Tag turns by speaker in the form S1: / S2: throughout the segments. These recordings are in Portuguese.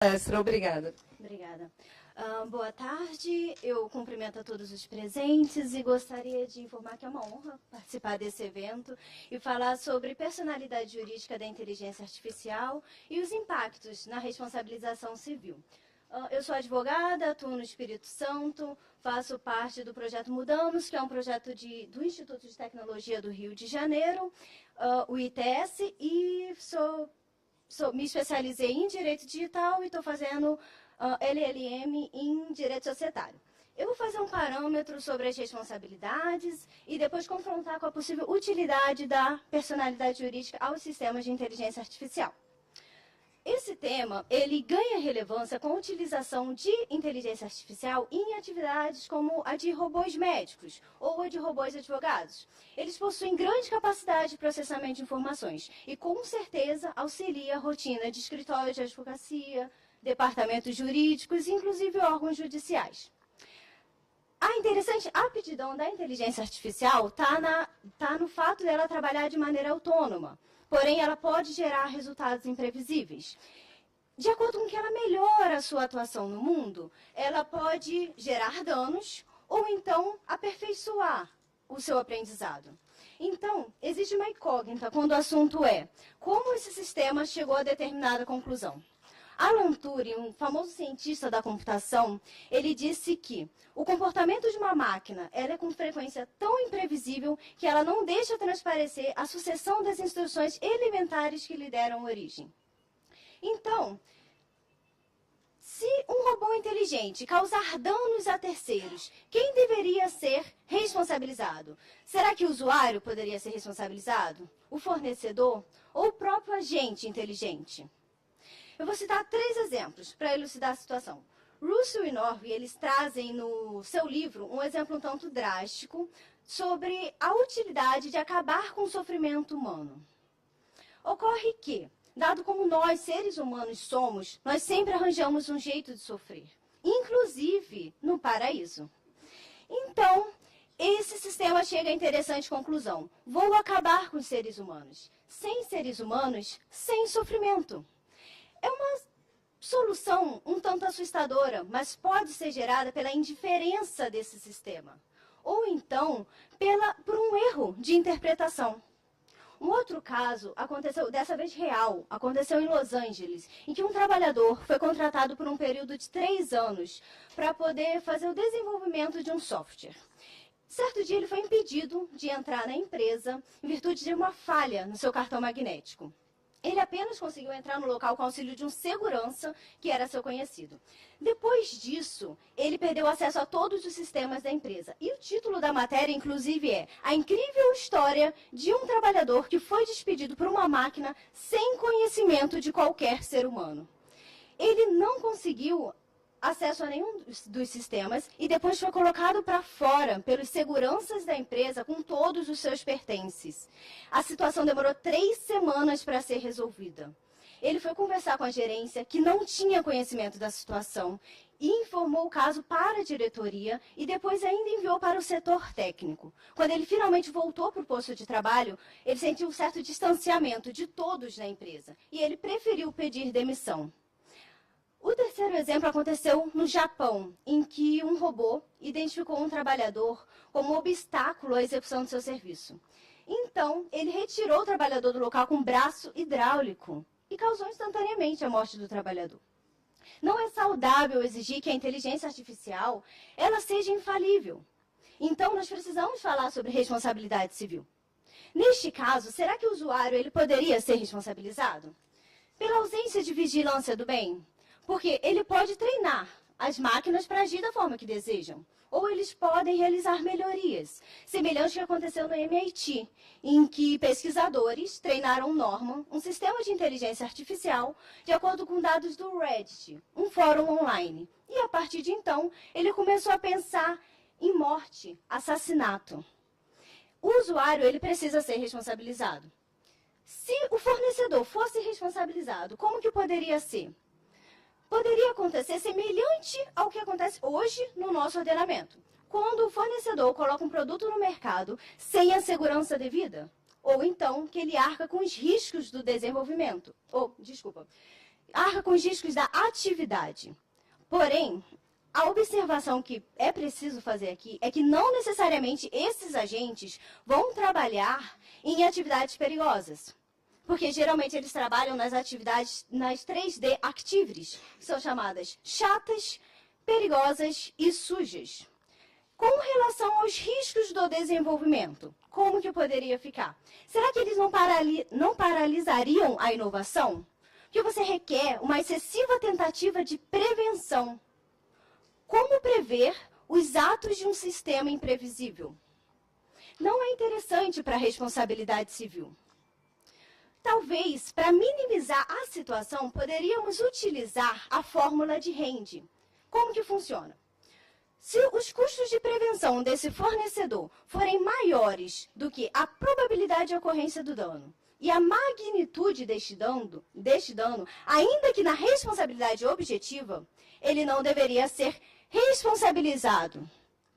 S1: Palestra, obrigada.
S2: Obrigada. Boa tarde, eu cumprimento a todos os presentes e gostaria de informar que é uma honra participar desse evento e falar sobre personalidade jurídica da inteligência artificial e os impactos na responsabilização civil. Eu sou advogada, atuo no Espírito Santo, faço parte do projeto Mudamos, que é um projeto do Instituto de Tecnologia do Rio de Janeiro, o ITS, e me especializei em Direito Digital e estou fazendo LLM em Direito Societário. Eu vou fazer um parâmetro sobre as responsabilidades e depois confrontar com a possível utilidade da personalidade jurídica aos sistemas de inteligência artificial. Esse tema, ele ganha relevância com a utilização de inteligência artificial em atividades como a de robôs médicos ou a de robôs advogados. Eles possuem grande capacidade de processamento de informações e, com certeza, auxilia a rotina de escritórios de advocacia, departamentos jurídicos e, inclusive, órgãos judiciais. A interessante aptidão da inteligência artificial está no fato dela trabalhar de maneira autônoma, porém ela pode gerar resultados imprevisíveis. De acordo com que ela melhora a sua atuação no mundo, ela pode gerar danos ou então aperfeiçoar o seu aprendizado. Então, existe uma incógnita quando o assunto é como esse sistema chegou a determinada conclusão. Alan Turing, um famoso cientista da computação, ele disse que o comportamento de uma máquina ela é com frequência tão imprevisível que ela não deixa transparecer a sucessão das instruções elementares que lhe deram origem. Então, se um robô inteligente causar danos a terceiros, quem deveria ser responsabilizado? Será que o usuário poderia ser responsabilizado? O fornecedor? Ou o próprio agente inteligente? Eu vou citar 3 exemplos para elucidar a situação. Russell e Norby, eles trazem no seu livro um exemplo um tanto drástico sobre a utilidade de acabar com o sofrimento humano. Ocorre que, dado como nós, seres humanos, somos, nós sempre arranjamos um jeito de sofrer, inclusive no paraíso. Então, esse sistema chega à interessante conclusão. Vou acabar com os seres humanos. Sem seres humanos, sem sofrimento. É uma solução um tanto assustadora, mas pode ser gerada pela indiferença desse sistema. Ou então, por um erro de interpretação. Um outro caso aconteceu, dessa vez real, aconteceu em Los Angeles, em que um trabalhador foi contratado por um período de 3 anos para poder fazer o desenvolvimento de um software. Certo dia ele foi impedido de entrar na empresa em virtude de uma falha no seu cartão magnético. Ele apenas conseguiu entrar no local com auxílio de um segurança que era seu conhecido. Depois disso, ele perdeu acesso a todos os sistemas da empresa. E o título da matéria, inclusive, é A Incrível História de um Trabalhador que foi despedido por uma máquina sem conhecimento de qualquer ser humano. Ele não conseguiu acesso a nenhum dos sistemas e depois foi colocado para fora pelos seguranças da empresa com todos os seus pertences. A situação demorou 3 semanas para ser resolvida. Ele foi conversar com a gerência, que não tinha conhecimento da situação, e informou o caso para a diretoria e depois ainda enviou para o setor técnico. Quando ele finalmente voltou para o posto de trabalho, ele sentiu um certo distanciamento de todos na empresa e ele preferiu pedir demissão. O terceiro exemplo aconteceu no Japão, em que um robô identificou um trabalhador como obstáculo à execução do seu serviço. Então, ele retirou o trabalhador do local com um braço hidráulico e causou instantaneamente a morte do trabalhador. Não é saudável exigir que a inteligência artificial ela seja infalível. Então, nós precisamos falar sobre responsabilidade civil. Neste caso, será que o usuário ele poderia ser responsabilizado? Pela ausência de vigilância do bem? Porque ele pode treinar as máquinas para agir da forma que desejam. Ou eles podem realizar melhorias, semelhante ao que aconteceu no MIT, em que pesquisadores treinaram Norman, um sistema de inteligência artificial, de acordo com dados do Reddit, um fórum online. E, a partir de então, ele começou a pensar em morte, assassinato. O usuário ele precisa ser responsabilizado. Se o fornecedor fosse responsabilizado, como que poderia ser? Poderia acontecer semelhante ao que acontece hoje no nosso ordenamento. Quando o fornecedor coloca um produto no mercado sem a segurança devida, ou então que ele arca com os riscos do desenvolvimento. arca com os riscos da atividade. Porém, a observação que é preciso fazer aqui é que não necessariamente esses agentes vão trabalhar em atividades perigosas. Porque geralmente eles trabalham nas atividades, nas 3D activities, que são chamadas chatas, perigosas e sujas. Com relação aos riscos do desenvolvimento, como que poderia ficar? Será que eles não paralisariam a inovação? Porque você requer uma excessiva tentativa de prevenção. Como prever os atos de um sistema imprevisível? Não é interessante para a responsabilidade civil. Talvez, para minimizar a situação, poderíamos utilizar a fórmula de Rand. Como que funciona? Se os custos de prevenção desse fornecedor forem maiores do que a probabilidade de ocorrência do dano e a magnitude deste dano, ainda que na responsabilidade objetiva, ele não deveria ser responsabilizado.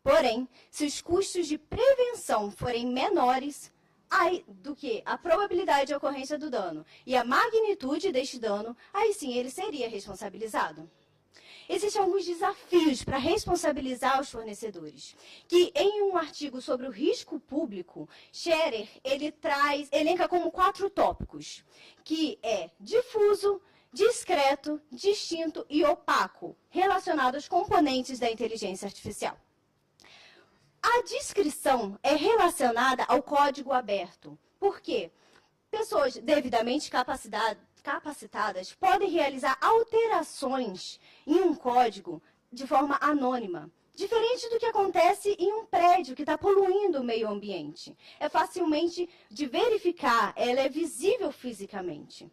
S2: Porém, se os custos de prevenção forem menores do que a probabilidade de ocorrência do dano e a magnitude deste dano, aí sim ele seria responsabilizado. Existem alguns desafios para responsabilizar os fornecedores, que em um artigo sobre o risco público, Scherer, ele elenca como 4 tópicos, que é difuso, discreto, distinto e opaco, relacionado aos componentes da inteligência artificial. A descrição é relacionada ao código aberto. Por quê? Pessoas devidamente capacitadas podem realizar alterações em um código de forma anônima, diferente do que acontece em um prédio que está poluindo o meio ambiente. É facilmente de verificar, ela é visível fisicamente.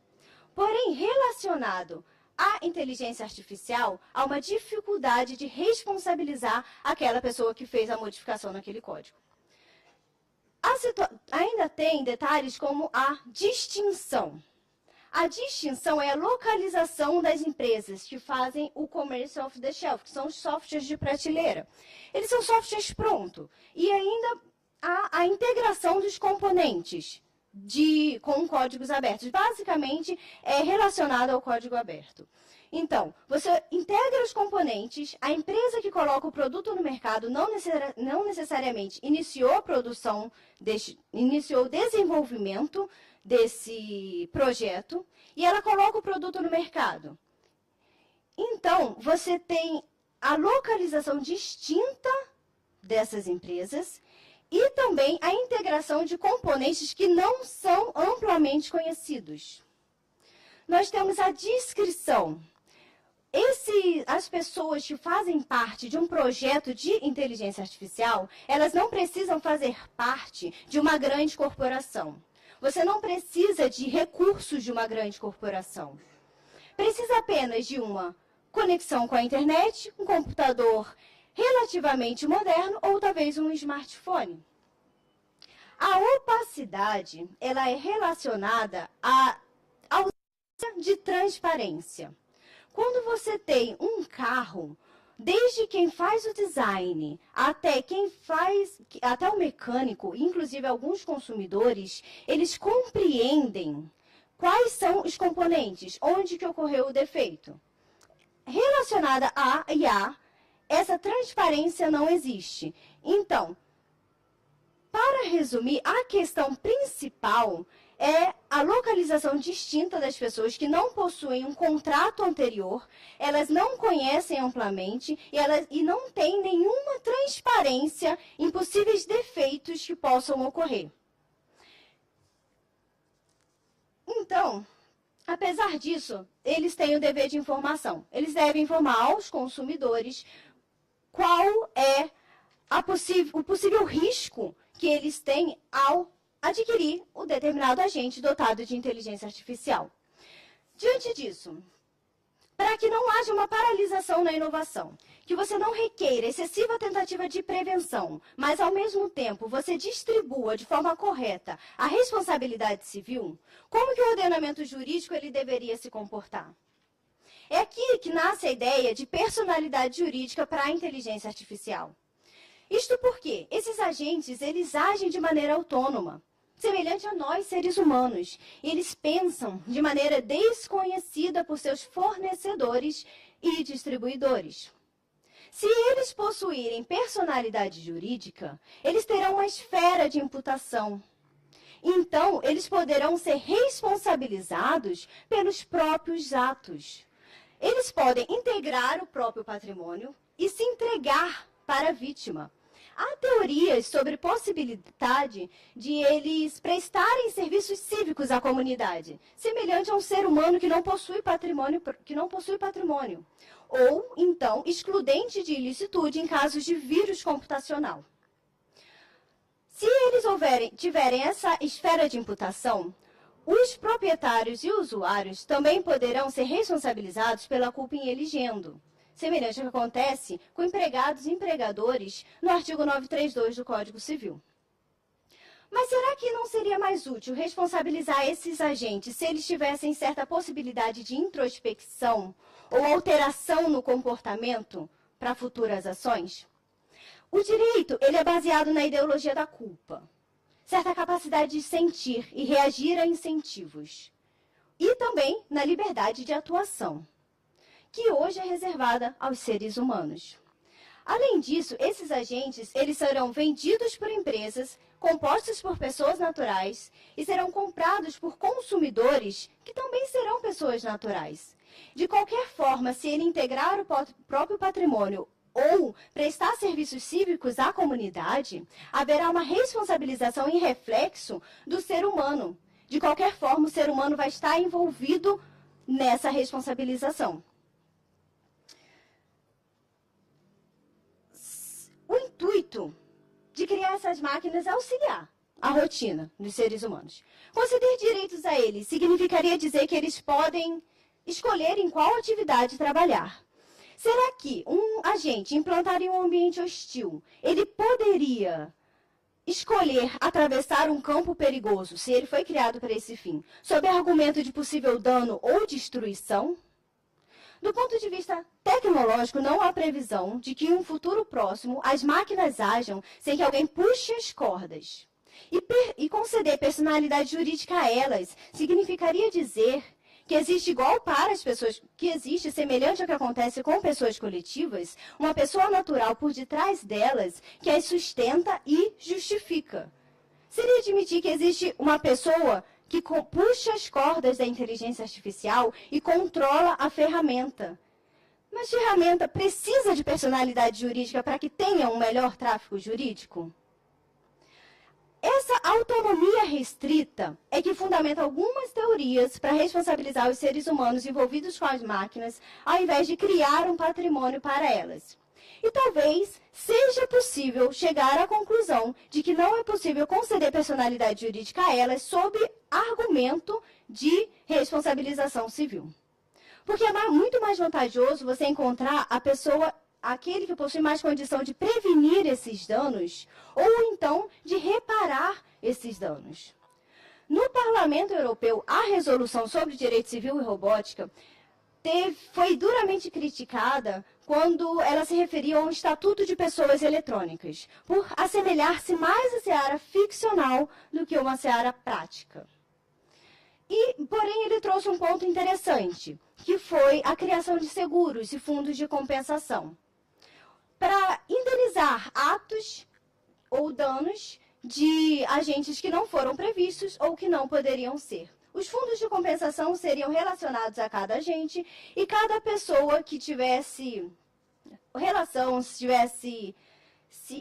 S2: Porém, relacionado à inteligência artificial, há uma dificuldade de responsabilizar aquela pessoa que fez a modificação naquele código. Ainda tem detalhes como a distinção. A distinção é a localização das empresas que fazem o commerce off the shelf, que são os softwares de prateleira. Eles são softwares prontos. E ainda há a integração dos componentes com códigos abertos. Basicamente, é relacionado ao código aberto. Então, você integra os componentes, a empresa que coloca o produto no mercado não necessariamente iniciou a produção, iniciou o desenvolvimento desse projeto, e ela coloca o produto no mercado. Então, você tem a localização distinta dessas empresas e também a integração de componentes que não são amplamente conhecidos. Nós temos a descrição. As pessoas que fazem parte de um projeto de inteligência artificial, elas não precisam fazer parte de uma grande corporação. Você não precisa de recursos de uma grande corporação. Precisa apenas de uma conexão com a internet, um computador relativamente moderno ou talvez um smartphone. A opacidade, ela é relacionada à ausência de transparência. Quando você tem um carro, desde quem faz o design até o mecânico, inclusive alguns consumidores, eles compreendem quais são os componentes, onde que ocorreu o defeito. Relacionada a IA, essa transparência não existe. Então, para resumir, a questão principal é a localização distinta das pessoas que não possuem um contrato anterior, elas não conhecem amplamente e não têm nenhuma transparência em possíveis defeitos que possam ocorrer. Então, apesar disso, eles têm o dever de informação. Eles devem informar aos consumidores qual é o possível risco que eles têm ao adquirir o determinado agente dotado de inteligência artificial. Diante disso, para que não haja uma paralisação na inovação, que você não requeira excessiva tentativa de prevenção, mas ao mesmo tempo você distribua de forma correta a responsabilidade civil, como que o ordenamento jurídico ele deveria se comportar? É aqui que nasce a ideia de personalidade jurídica para a inteligência artificial. Isto porque esses agentes eles agem de maneira autônoma. semelhante a nós, seres humanos. E eles pensam de maneira desconhecida por seus fornecedores e distribuidores. Se eles possuírem personalidade jurídica, eles terão uma esfera de imputação. Então, eles poderão ser responsabilizados pelos próprios atos. Eles podem integrar o próprio patrimônio e se entregar para a vítima. Há teorias sobre possibilidade de eles prestarem serviços cívicos à comunidade, semelhante a um ser humano que não possui patrimônio, ou, então, excludente de ilicitude em casos de vírus computacional. Se eles tiverem essa esfera de imputação, os proprietários e usuários também poderão ser responsabilizados pela culpa em eligendo, semelhante ao que acontece com empregados e empregadores no artigo 932 do Código Civil. Mas será que não seria mais útil responsabilizar esses agentes se eles tivessem certa possibilidade de introspecção ou alteração no comportamento para futuras ações? O direito ele é baseado na ideologia da culpa, certa capacidade de sentir e reagir a incentivos, e também na liberdade de atuação, que hoje é reservada aos seres humanos. Além disso, esses agentes eles serão vendidos por empresas, compostos por pessoas naturais e serão comprados por consumidores que também serão pessoas naturais. De qualquer forma, se ele integrar o próprio patrimônio ou prestar serviços cívicos à comunidade, haverá uma responsabilização em reflexo do ser humano. De qualquer forma, o ser humano vai estar envolvido nessa responsabilização. O intuito de criar essas máquinas é auxiliar a rotina dos seres humanos. Conceder direitos a eles significaria dizer que eles podem escolher em qual atividade trabalhar. Será que um agente implantado em um ambiente hostil, ele poderia escolher atravessar um campo perigoso, se ele foi criado para esse fim, sob argumento de possível dano ou destruição? Do ponto de vista tecnológico, não há previsão de que em um futuro próximo as máquinas ajam sem que alguém puxe as cordas. E conceder personalidade jurídica a elas significaria dizer que existe igual para as pessoas, que existe semelhante ao que acontece com pessoas coletivas, uma pessoa natural por detrás delas que as sustenta e justifica. Seria admitir que existe uma pessoa que puxa as cordas da inteligência artificial e controla a ferramenta. Mas a ferramenta precisa de personalidade jurídica para que tenha um melhor tráfego jurídico? Essa autonomia restrita é que fundamenta algumas teorias para responsabilizar os seres humanos envolvidos com as máquinas, ao invés de criar um patrimônio para elas. E talvez seja possível chegar à conclusão de que não é possível conceder personalidade jurídica a elas sob argumento de responsabilização civil. Porque é muito mais vantajoso você encontrar a pessoa, aquele que possui mais condição de prevenir esses danos, ou então de reparar esses danos. No Parlamento Europeu, a resolução sobre direito civil e robótica foi duramente criticada quando ela se referia a um estatuto de pessoas eletrônicas, por assemelhar-se mais à seara ficcional do que uma seara prática. Porém, ele trouxe um ponto interessante, que foi a criação de seguros e fundos de compensação, para indenizar atos ou danos de agentes que não foram previstos ou que não poderiam ser. Os fundos de compensação seriam relacionados a cada agente e cada pessoa que tivesse relação, se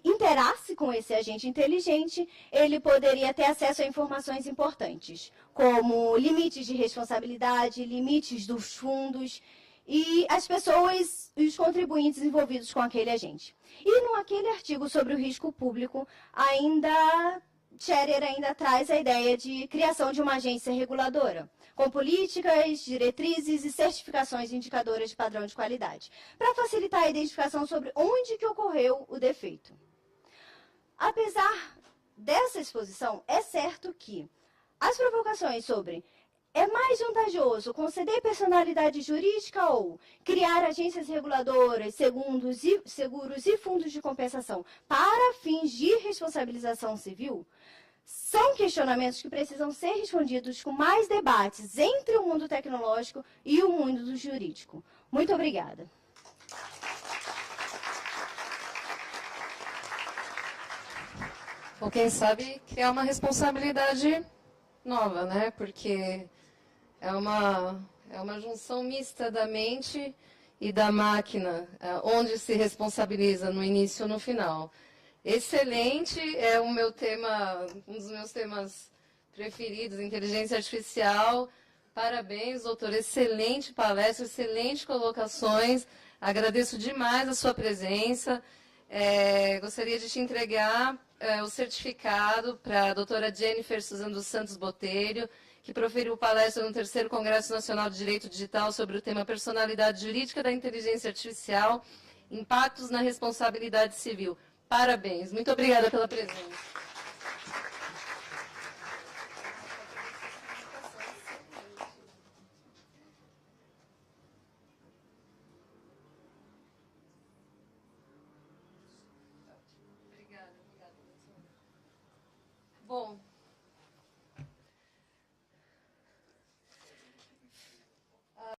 S2: interasse com esse agente inteligente, ele poderia ter acesso a informações importantes, como limites de responsabilidade, limites dos fundos e as pessoas e os contribuintes envolvidos com aquele agente. E naquele artigo sobre o risco público, Scherer ainda traz a ideia de criação de uma agência reguladora, com políticas, diretrizes e certificações indicadoras de padrão de qualidade, para facilitar a identificação sobre onde que ocorreu o defeito. Apesar dessa exposição, é certo que as provocações sobre é mais vantajoso conceder personalidade jurídica ou criar agências reguladoras, seguros e fundos de compensação para fins de responsabilização civil São questionamentos que precisam ser respondidos com mais debates entre o mundo tecnológico e o mundo do jurídico. Muito obrigada.
S1: Ou quem sabe criar uma responsabilidade nova, né? Porque é uma junção mista da mente e da máquina, onde se responsabiliza no início e no final. Excelente, é o meu tema, um dos meus temas preferidos, inteligência artificial. Parabéns, doutor, excelente palestra, excelentes colocações. Agradeço demais a sua presença. Gostaria de te entregar o certificado para a doutora Jennifer Suzano dos Santos Botelho, que proferiu palestra no 3º Congresso Nacional de Direito Digital sobre o tema Personalidade Jurídica da Inteligência Artificial, Impactos na Responsabilidade Civil. Parabéns. Muito obrigada pela presença. Bom,